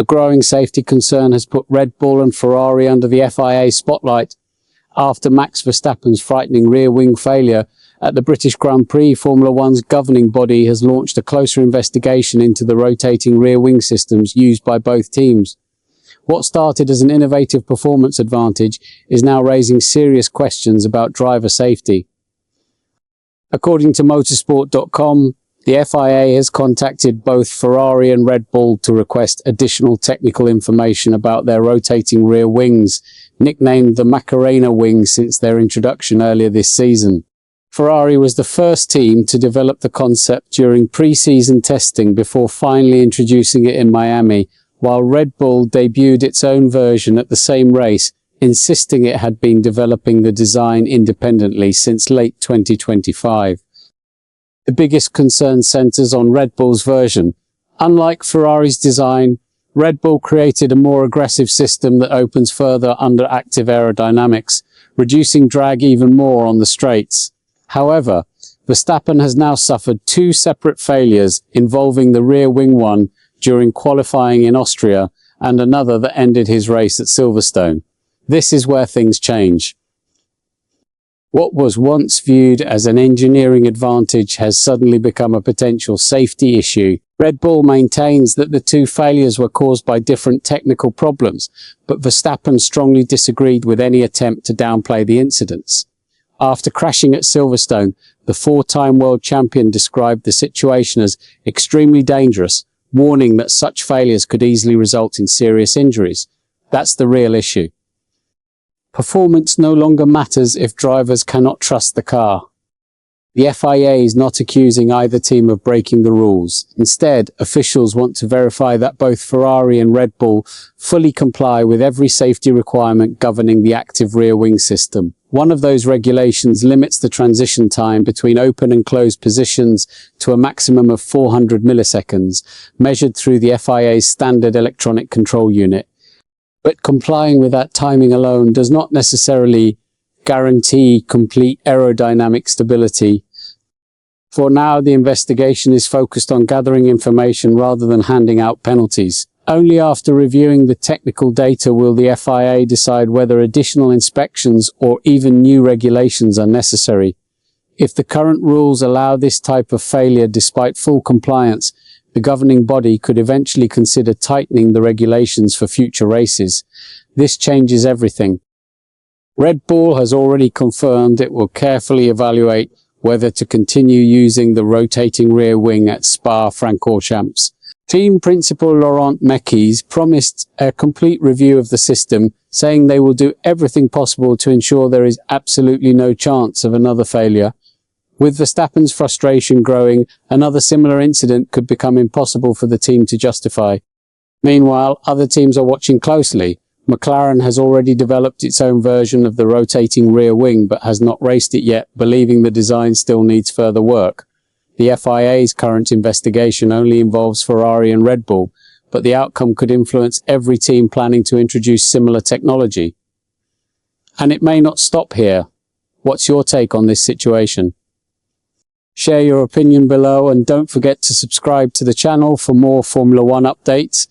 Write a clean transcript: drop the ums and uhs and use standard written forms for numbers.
A growing safety concern has put Red Bull and Ferrari under the FIA spotlight. After Max Verstappen's frightening rear wing failure at the British Grand Prix, Formula One's governing body has launched a closer investigation into the rotating rear wing systems used by both teams. What started as an innovative performance advantage is now raising serious questions about driver safety. According to motorsport.com, the FIA has contacted both Ferrari and Red Bull to request additional technical information about their rotating rear wings, nicknamed the Macarena wings since their introduction earlier this season. Ferrari was the first team to develop the concept during pre-season testing before finally introducing it in Miami, while Red Bull debuted its own version at the same race, insisting it had been developing the design independently since late 2025. The biggest concern centers on Red Bull's version. Unlike Ferrari's design, Red Bull created a more aggressive system that opens further under active aerodynamics, reducing drag even more on the straights. However, Verstappen has now suffered two separate failures involving the rear wing, one during qualifying in Austria and another that ended his race at Silverstone. This is where things change. What was once viewed as an engineering advantage has suddenly become a potential safety issue. Red Bull maintains that the two failures were caused by different technical problems, but Verstappen strongly disagreed with any attempt to downplay the incidents. After crashing at Silverstone, the four-time world champion described the situation as extremely dangerous, warning that such failures could easily result in serious injuries. That's the real issue. Performance no longer matters if drivers cannot trust the car. The FIA is not accusing either team of breaking the rules. Instead, officials want to verify that both Ferrari and Red Bull fully comply with every safety requirement governing the active rear wing system. One of those regulations limits the transition time between open and closed positions to a maximum of 400 milliseconds, measured through the FIA's standard electronic control unit. But complying with that timing alone does not necessarily guarantee complete aerodynamic stability. For now, the investigation is focused on gathering information rather than handing out penalties. Only after reviewing the technical data will the FIA decide whether additional inspections or even new regulations are necessary. If the current rules allow this type of failure despite full compliance, the governing body could eventually consider tightening the regulations for future races. This changes everything. Red Bull has already confirmed it will carefully evaluate whether to continue using the rotating rear wing at Spa-Francorchamps. Team principal Laurent Mekies promised a complete review of the system, saying they will do everything possible to ensure there is absolutely no chance of another failure. With Verstappen's frustration growing, another similar incident could become impossible for the team to justify. Meanwhile, other teams are watching closely. McLaren has already developed its own version of the rotating rear wing but has not raced it yet, believing the design still needs further work. The FIA's current investigation only involves Ferrari and Red Bull, but the outcome could influence every team planning to introduce similar technology. And it may not stop here. What's your take on this situation? Share your opinion below and don't forget to subscribe to the channel for more Formula One updates.